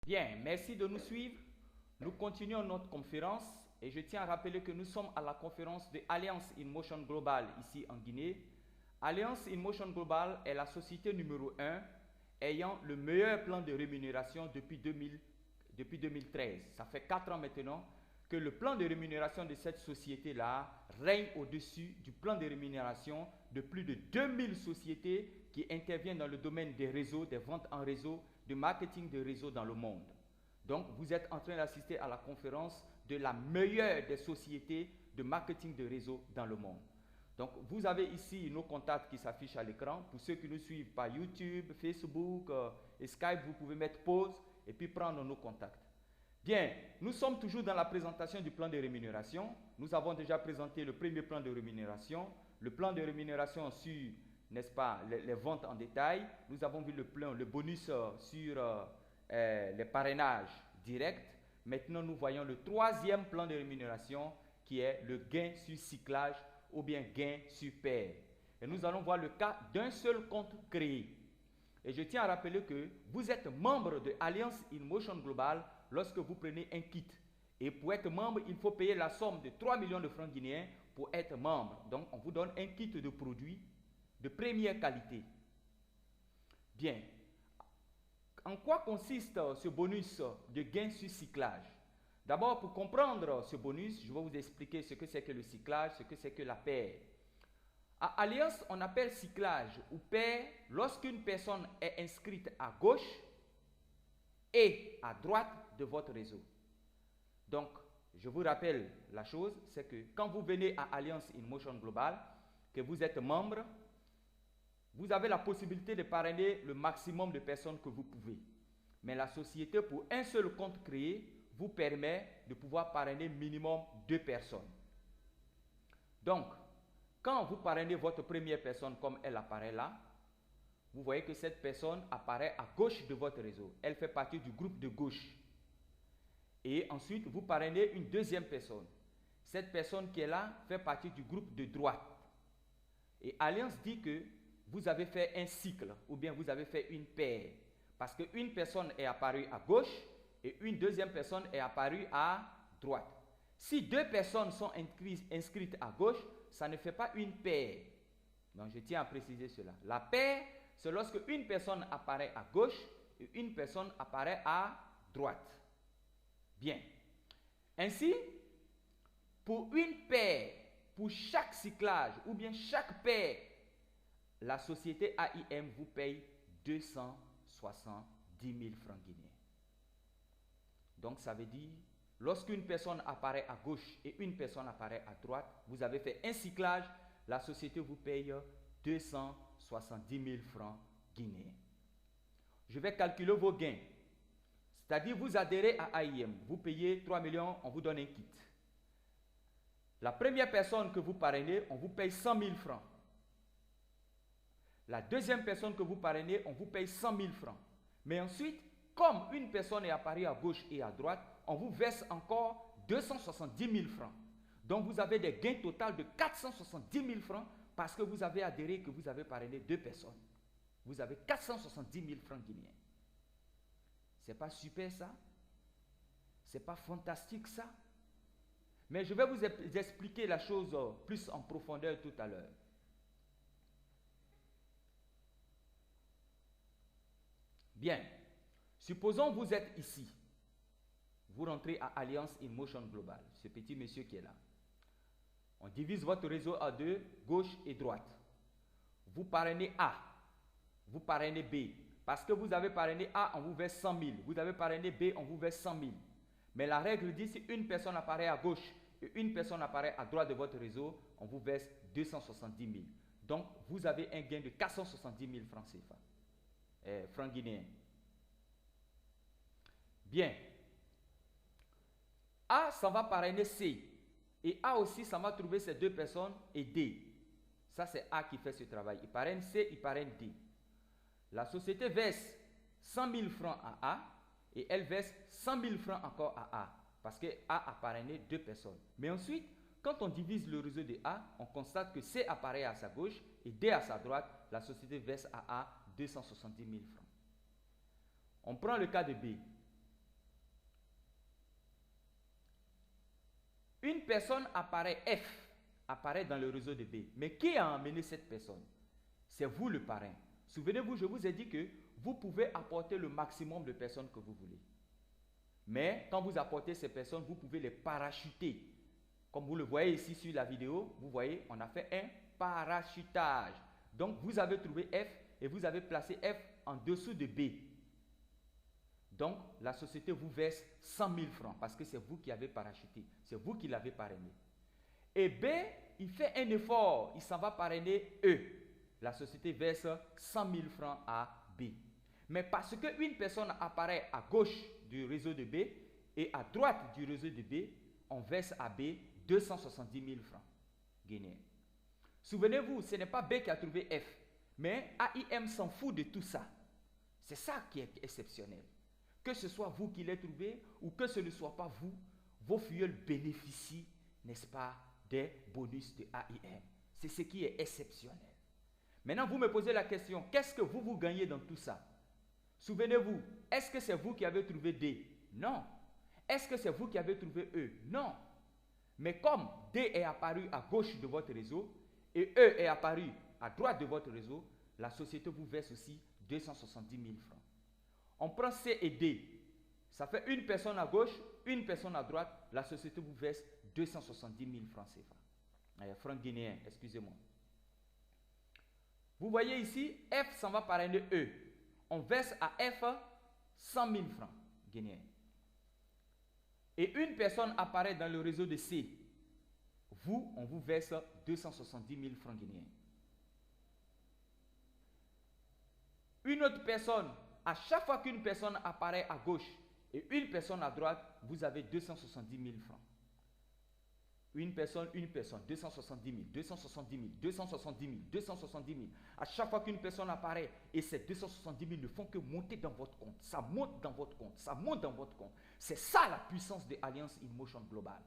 Bien, merci de nous suivre. Nous continuons notre conférence et je tiens à rappeler que nous sommes à la conférence de Alliance in Motion Global ici en Guinée. Alliance in Motion Global est la société numéro 1 ayant le meilleur plan de rémunération depuis 2013. Ça fait 4 ans maintenant que le plan de rémunération de cette société-là règne au-dessus du plan de rémunération de plus de 2000 sociétés qui interviennent dans le domaine des réseaux, des ventes en réseau, du marketing de réseau dans le monde. Donc, vous êtes en train d'assister à la conférence de la meilleure des sociétés de marketing de réseau dans le monde. Donc, vous avez ici nos contacts qui s'affichent à l'écran. Pour ceux qui nous suivent par YouTube, Facebook et Skype, vous pouvez mettre pause et puis prendre nos contacts. Bien, nous sommes toujours dans la présentation du plan de rémunération. Nous avons déjà présenté le premier plan de rémunération, le plan de rémunération sur, n'est-ce pas, les ventes en détail. Nous avons vu le bonus sur les parrainages directs. Maintenant, nous voyons le troisième plan de rémunération qui est le gain sur cyclage ou bien gain sur paire. Et nous allons voir le cas d'un seul compte créé. Et je tiens à rappeler que vous êtes membre de Alliance in Motion Global lorsque vous prenez un kit. Et pour être membre, il faut payer la somme de 3 millions de francs guinéens pour être membre. Donc, on vous donne un kit de produits de première qualité. Bien. En quoi consiste ce bonus de gain sur cyclage? D'abord, pour comprendre ce bonus, je vais vous expliquer ce que c'est que le cyclage, ce que c'est que la paire. À Alliance, on appelle cyclage ou paire lorsqu'une personne est inscrite à gauche et à droite de votre réseau. Donc, je vous rappelle la chose, c'est que quand vous venez à Alliance in Motion Global, que vous êtes membre, vous avez la possibilité de parrainer le maximum de personnes que vous pouvez. Mais la société, pour un seul compte créé, vous permet de pouvoir parrainer minimum 2 personnes. Donc, quand vous parrainez votre première personne comme elle apparaît là, vous voyez que cette personne apparaît à gauche de votre réseau. Elle fait partie du groupe de gauche. Et ensuite, vous parrainez une deuxième personne. Cette personne qui est là fait partie du groupe de droite. Et Alliance dit que vous avez fait un cycle ou bien vous avez fait une paire. Parce qu'une personne est apparue à gauche et une deuxième personne est apparue à droite. Si 2 personnes sont inscrites à gauche, ça ne fait pas une paire. Donc, je tiens à préciser cela. La paire, c'est lorsque une personne apparaît à gauche et une personne apparaît à droite. Bien. Ainsi, pour une paire, pour chaque cyclage ou bien chaque paire, la société AIM vous paye 270 000 francs guinéens. Donc, ça veut dire, lorsqu'une personne apparaît à gauche et une personne apparaît à droite, vous avez fait un cyclage, la société vous paye 270 000 francs guinéens. Je vais calculer vos gains. C'est-à-dire, vous adhérez à AIM, vous payez 3 millions, on vous donne un kit. La première personne que vous parrainez, on vous paye 100 000 francs. La deuxième personne que vous parrainez, on vous paye 100 000 francs. Mais ensuite, comme une personne est apparue à gauche et à droite, on vous verse encore 270 000 francs. Donc, vous avez des gains totaux de 470 000 francs parce que vous avez adhéré, que vous avez parrainé 2 personnes. Vous avez 470 000 francs guinéens. C'est pas super ça? C'est pas fantastique ça? Mais je vais vous expliquer la chose plus en profondeur tout à l'heure. Bien, supposons vous êtes ici. Vous rentrez à Alliance in Motion Global, ce petit monsieur qui est là. On divise votre réseau à 2, gauche et droite. Vous parrainez A, vous parrainez B. Parce que vous avez parrainé A, on vous verse 100 000. Vous avez parrainé B, on vous verse 100 000. Mais la règle dit, si une personne apparaît à gauche et une personne apparaît à droite de votre réseau, on vous verse 270 000. Donc, vous avez un gain de 470 000 francs CFA. Francs guinéens. Bien. A, ça va parrainer C. Et A aussi, ça va trouver ces 2 personnes et D. Ça, c'est A qui fait ce travail. Il parraine C, il parraine D. La société verse 100 000 francs à A et elle verse 100 000 francs encore à A. Parce que A a parrainé 2 personnes. Mais ensuite, quand on divise le réseau de A, on constate que C apparaît à sa gauche et D à sa droite. La société verse à A 270 000 francs. On prend le cas de B. Une personne apparaît, F, apparaît dans le réseau de B. Mais qui a emmené cette personne? C'est vous le parrain. Souvenez-vous, je vous ai dit que vous pouvez apporter le maximum de personnes que vous voulez. Mais quand vous apportez ces personnes, vous pouvez les parachuter. Comme vous le voyez ici sur la vidéo, vous voyez, on a fait un parachutage. Donc, vous avez trouvé F et vous avez placé F en dessous de B. Donc, la société vous verse 100 000 francs parce que c'est vous qui avez parachuté. C'est vous qui l'avez parrainé. Et B, il fait un effort. Il s'en va parrainer E. La société verse 100 000 francs à B. Mais parce qu'une personne apparaît à gauche du réseau de B et à droite du réseau de B, on verse à B 270 000 francs guinéens. Souvenez-vous, ce n'est pas B qui a trouvé F, mais AIM s'en fout de tout ça. C'est ça qui est exceptionnel. Que ce soit vous qui l'avez trouvé ou que ce ne soit pas vous, vos filleuls bénéficient, n'est-ce pas, des bonus de AIM. C'est ce qui est exceptionnel. Maintenant, vous me posez la question, qu'est-ce que vous gagnez dans tout ça? Souvenez-vous, est-ce que c'est vous qui avez trouvé D? Non. Est-ce que c'est vous qui avez trouvé E? Non. Mais comme D est apparu à gauche de votre réseau et E est apparu à droite de votre réseau, la société vous verse aussi 270 000 francs. On prend C et D. Ça fait une personne à gauche, une personne à droite. La société vous verse 270 000 francs CFA. Francs guinéens, excusez-moi. Vous voyez ici, F s'en va parrainer E. On verse à F 100 000 francs guinéens. Et une personne apparaît dans le réseau de C. Vous, on vous verse 270 000 francs guinéens. Une autre personne, à chaque fois qu'une personne apparaît à gauche et une personne à droite, vous avez 270 000 francs. Une personne, 270 000, 270 000, 270 000, 270 000. À chaque fois qu'une personne apparaît, et ces 270 000 ne font que monter dans votre compte. Ça monte dans votre compte, ça monte dans votre compte. C'est ça la puissance de Alliance in Motion Global.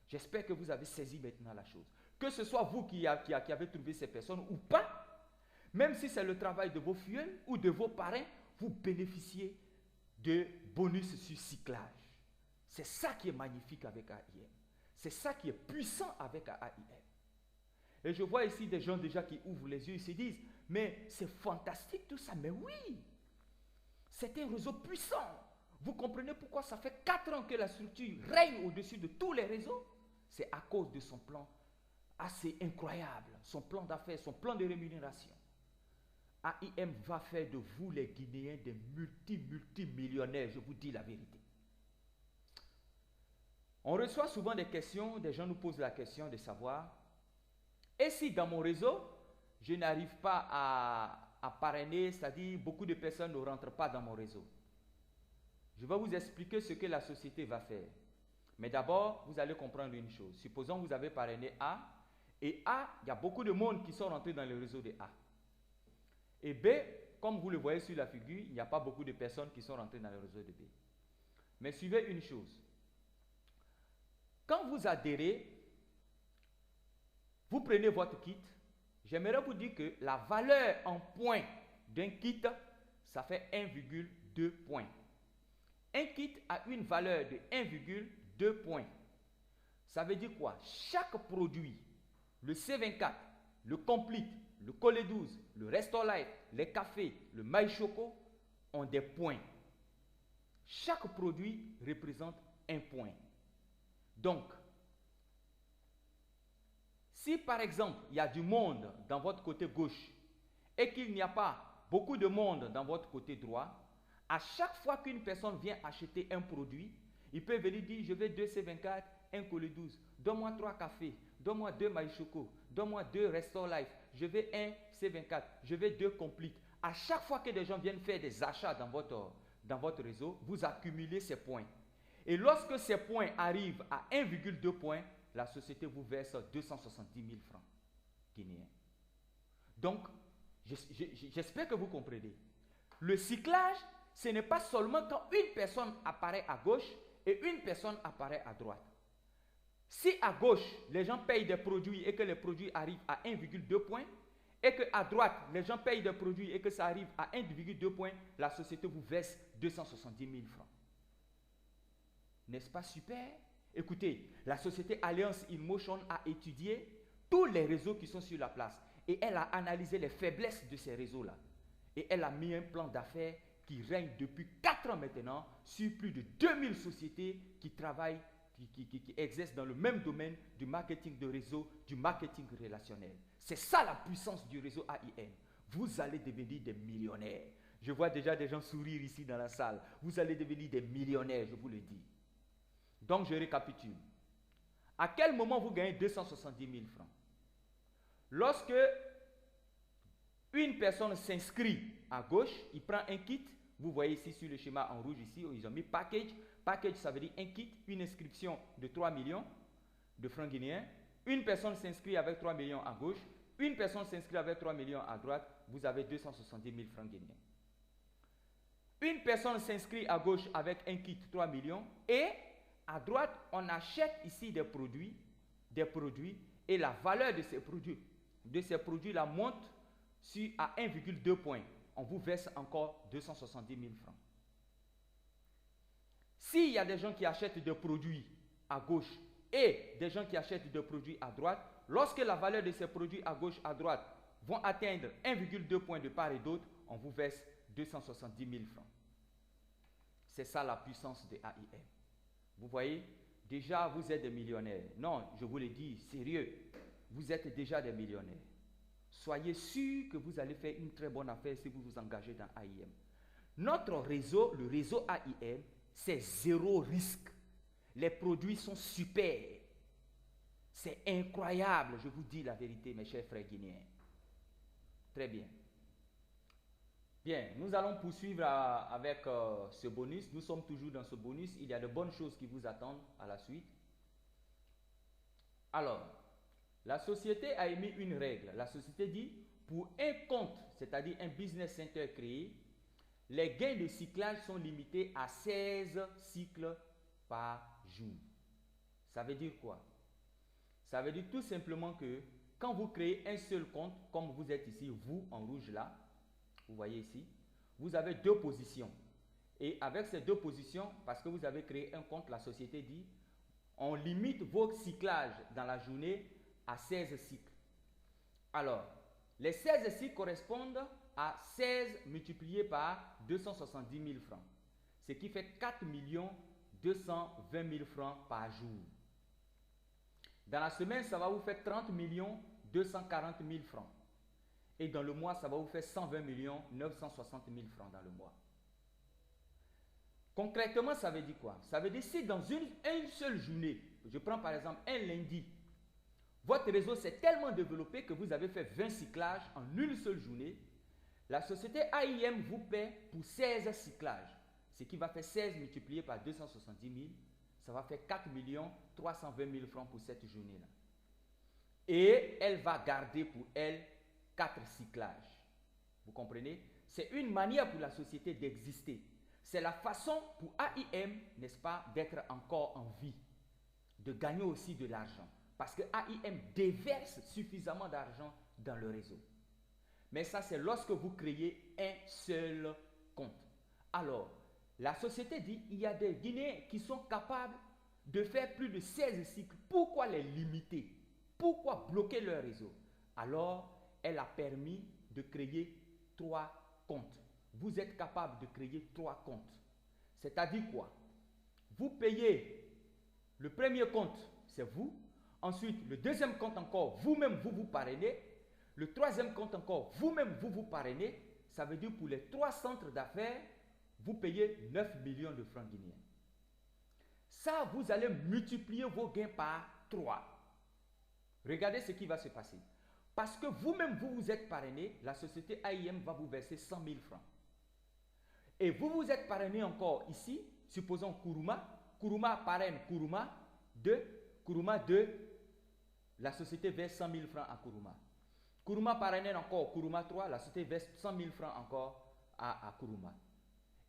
J'espère que vous avez saisi maintenant la chose. Que ce soit vous qui avez trouvé ces personnes ou pas, même si c'est le travail de vos filleuls ou de vos parrains, vous bénéficiez de bonus sur cyclage. C'est ça qui est magnifique avec AIM. C'est ça qui est puissant avec AIM. Et je vois ici des gens déjà qui ouvrent les yeux et se disent, mais c'est fantastique tout ça. Mais oui, c'est un réseau puissant. Vous comprenez pourquoi ça fait 4 ans que la structure règne au-dessus de tous les réseaux? C'est à cause de son plan assez incroyable, son plan d'affaires, son plan de rémunération. AIM va faire de vous les Guinéens des multimillionnaires, je vous dis la vérité. On reçoit souvent des questions, des gens nous posent la question de savoir, et si dans mon réseau, je n'arrive pas à parrainer, c'est-à-dire beaucoup de personnes ne rentrent pas dans mon réseau. Je vais vous expliquer ce que la société va faire. Mais d'abord, vous allez comprendre une chose. Supposons que vous avez parrainé A, et A, il y a beaucoup de monde qui sont rentrés dans le réseau de A. Et B, comme vous le voyez sur la figure, il n'y a pas beaucoup de personnes qui sont rentrées dans le réseau de B. Mais suivez une chose. Quand vous adhérez, vous prenez votre kit. J'aimerais vous dire que la valeur en points d'un kit, ça fait 1,2 points. Un kit a une valeur de 1,2 points. Ça veut dire quoi? Chaque produit, le C24, le Complete, le Collet 12, le Resto Life, les cafés, le Maï Choco ont des points. Chaque produit représente un point. Donc, si par exemple, il y a du monde dans votre côté gauche et qu'il n'y a pas beaucoup de monde dans votre côté droit, à chaque fois qu'une personne vient acheter un produit, il peut venir dire, je veux 2 C24, un Collet 12, donne-moi 3 cafés, donne-moi 2 Maï Choco, donne-moi 2 Resto Life, je veux un C24, je veux 2 Complete. À chaque fois que des gens viennent faire des achats dans votre réseau, vous accumulez ces points. Et lorsque ces points arrivent à 1,2 points, la société vous verse 270 000 francs guinéens. Donc, j'espère que vous comprenez. Le cyclage, ce n'est pas seulement quand une personne apparaît à gauche et une personne apparaît à droite. Si à gauche, les gens payent des produits et que les produits arrivent à 1,2 points, et qu'à droite, les gens payent des produits et que ça arrive à 1,2 points, la société vous verse 270 000 francs. N'est-ce pas super? Écoutez, la société Alliance InMotion a étudié tous les réseaux qui sont sur la place et elle a analysé les faiblesses de ces réseaux-là. Et elle a mis un plan d'affaires qui règne depuis 4 ans maintenant sur plus de 2000 sociétés qui travaillent, qui exercent dans le même domaine du marketing de réseau, du marketing relationnel. C'est ça la puissance du réseau AIM. Vous allez devenir des millionnaires. Je vois déjà des gens sourire ici dans la salle. Vous allez devenir des millionnaires, je vous le dis. Donc je récapitule. À quel moment vous gagnez 270 000 francs? Lorsque une personne s'inscrit à gauche, il prend un kit. Vous voyez ici sur le schéma en rouge, ici, ils ont mis package. Package, ça veut dire un kit, une inscription de 3 millions de francs guinéens. Une personne s'inscrit avec 3 millions à gauche. Une personne s'inscrit avec 3 millions à droite. Vous avez 270 000 francs guinéens. Une personne s'inscrit à gauche avec un kit 3 millions. Et à droite, on achète ici des produits et la valeur de ces produits-là monte à 1,2 points. On vous verse encore 270 000 francs. S'il y a des gens qui achètent des produits à gauche et des gens qui achètent des produits à droite, lorsque la valeur de ces produits à gauche, à droite vont atteindre 1,2 points de part et d'autre, on vous verse 270 000 francs. C'est ça la puissance de AIM. Vous voyez, déjà vous êtes des millionnaires. Non, je vous le dis, sérieux, vous êtes déjà des millionnaires. Soyez sûr que vous allez faire une très bonne affaire si vous vous engagez dans AIM. Notre réseau, le réseau AIM, c'est zéro risque. Les produits sont super. C'est incroyable, je vous dis la vérité, mes chers frères guinéens. Très bien. Bien, nous allons poursuivre avec ce bonus. Nous sommes toujours dans ce bonus. Il y a de bonnes choses qui vous attendent à la suite. Alors, la société a émis une règle. La société dit, pour un compte, c'est-à-dire un business center créé, les gains de cyclage sont limités à 16 cycles par jour. Ça veut dire quoi? Ça veut dire tout simplement que quand vous créez un seul compte, comme vous êtes ici, vous en rouge là, vous voyez ici, vous avez 2 positions. Et avec ces 2 positions, parce que vous avez créé un compte, la société dit, on limite vos cyclages dans la journée à 16 cycles. Alors, les 16 cycles correspondent à 16 multiplié par 270 000 francs. Ce qui fait 4 220 000 francs par jour. Dans la semaine, ça va vous faire 30 240 000 francs. Et dans le mois, ça va vous faire 120 960 000 francs dans le mois. Concrètement, ça veut dire quoi? Ça veut dire si dans une seule journée, je prends par exemple un lundi, votre réseau s'est tellement développé que vous avez fait 20 cyclages en une seule journée, la société AIM vous paie pour 16 cyclages. Ce qui va faire 16 multiplié par 270 000, ça va faire 4 320 000 francs pour cette journée-là. Et elle va garder pour elle 4 cyclages. Vous comprenez? C'est une manière pour la société d'exister. C'est la façon pour AIM, n'est-ce pas, d'être encore en vie, de gagner aussi de l'argent. Parce que AIM déverse suffisamment d'argent dans le réseau. Mais ça, c'est lorsque vous créez un seul compte. Alors, la société dit, il y a des Guinéens qui sont capables de faire plus de 16 cycles. Pourquoi les limiter? Pourquoi bloquer leur réseau? Alors, elle a permis de créer 3 comptes. Vous êtes capable de créer 3 comptes. C'est-à-dire quoi? Vous payez le premier compte, c'est vous. Ensuite, le deuxième compte encore, vous-même, vous vous parrainez. Le troisième compte encore, vous-même, vous vous parrainez. Ça veut dire pour les 3 centres d'affaires, vous payez 9 millions de francs guinéens. Ça, vous allez multiplier vos gains par 3. Regardez ce qui va se passer. Parce que vous-même, vous vous êtes parrainé, la société AIM va vous verser 100 000 francs. Et vous vous êtes parrainé encore ici, supposons Kourouma. Kourouma parraine Kourouma 2. Kourouma 2, la société verse 100 000 francs à Kourouma. Kourouma parraine encore Kourouma 3, la société verse 100 000 francs encore à Kourouma.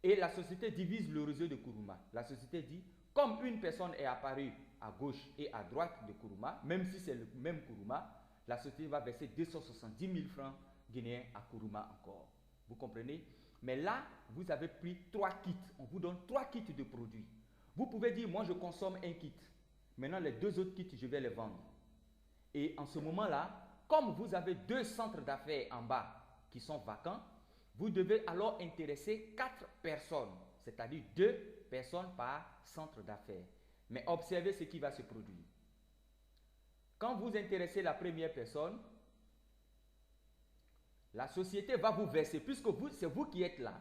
Et la société divise le réseau de Kourouma. La société dit, comme une personne est apparue à gauche et à droite de Kourouma, même si c'est le même Kourouma, la société va verser 270 000 francs guinéens à Kourouma encore. Vous comprenez? Mais là, vous avez pris 3 kits. On vous donne 3 kits de produits. Vous pouvez dire, moi je consomme un kit. Maintenant, les 2 autres kits, je vais les vendre. Et en ce moment-là, comme vous avez 2 centres d'affaires en bas qui sont vacants, vous devez alors intéresser 4 personnes, c'est-à-dire 2 personnes par centre d'affaires. Mais observez ce qui va se produire. Quand vous intéressez la première personne, la société va vous verser, puisque c'est vous qui êtes là,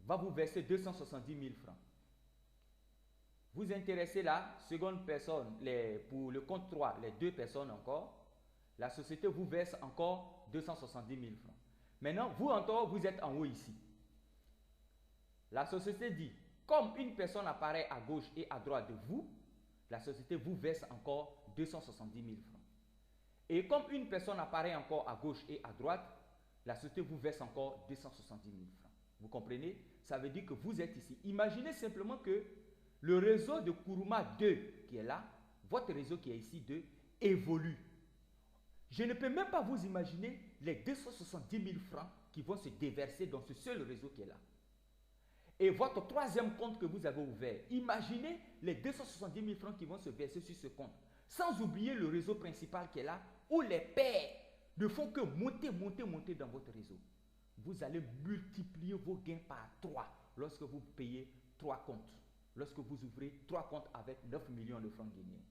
va vous verser 270 000 francs. Vous intéressez la seconde personne, pour le compte 3, les 2 personnes encore, la société vous verse encore 270 000 francs. Maintenant, vous encore, vous êtes en haut ici. La société dit, comme une personne apparaît à gauche et à droite de vous, la société vous verse encore 270 000 francs. Et comme une personne apparaît encore à gauche et à droite, la société vous verse encore 270 000 francs. Vous comprenez? Ça veut dire que vous êtes ici. Imaginez simplement que le réseau de Kuruma 2 qui est là, votre réseau qui est ici 2, évolue. Je ne peux même pas vous imaginer les 270 000 francs qui vont se déverser dans ce seul réseau qui est là. Et votre troisième compte que vous avez ouvert, imaginez les 270 000 francs qui vont se verser sur ce compte. Sans oublier le réseau principal qui est là, où les pairs ne font que monter dans votre réseau. Vous allez multiplier vos gains par 3 lorsque vous payez 3 comptes. Lorsque vous ouvrez 3 comptes avec 9 millions de francs guinéens.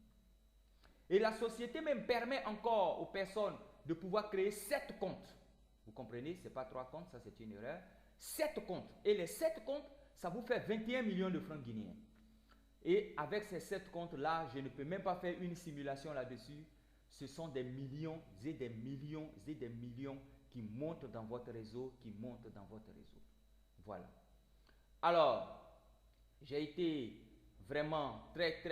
Et la société même permet encore aux personnes de pouvoir créer 7 comptes. Vous comprenez, ce n'est pas 3 comptes, ça c'est une erreur. 7 comptes. Et les 7 comptes, ça vous fait 21 millions de francs guinéens. Et avec ces 7 comptes-là, je ne peux même pas faire une simulation là-dessus. Ce sont des millions et des millions et des millions qui montent dans votre réseau, Voilà. Alors, j'ai été vraiment très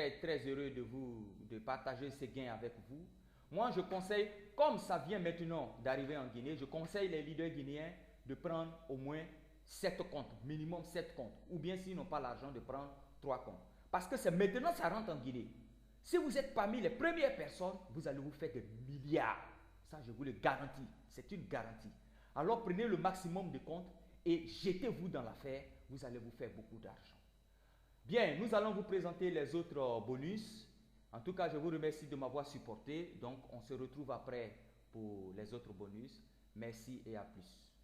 heureux de partager ces gains avec vous. Moi, je conseille, comme ça vient maintenant d'arriver en Guinée, je conseille les leaders guinéens de prendre au moins 7 comptes, minimum 7 comptes, ou bien s'ils n'ont pas l'argent de prendre 3 comptes. Parce que c'est maintenant ça rentre en Guinée. Si vous êtes parmi les premières personnes, vous allez vous faire des milliards. Ça, je vous le garantis. C'est une garantie. Alors prenez le maximum de comptes et jetez-vous dans l'affaire. Vous allez vous faire beaucoup d'argent. Bien, nous allons vous présenter les autres bonus. En tout cas, je vous remercie de m'avoir supporté. Donc, on se retrouve après pour les autres bonus. Merci et à plus.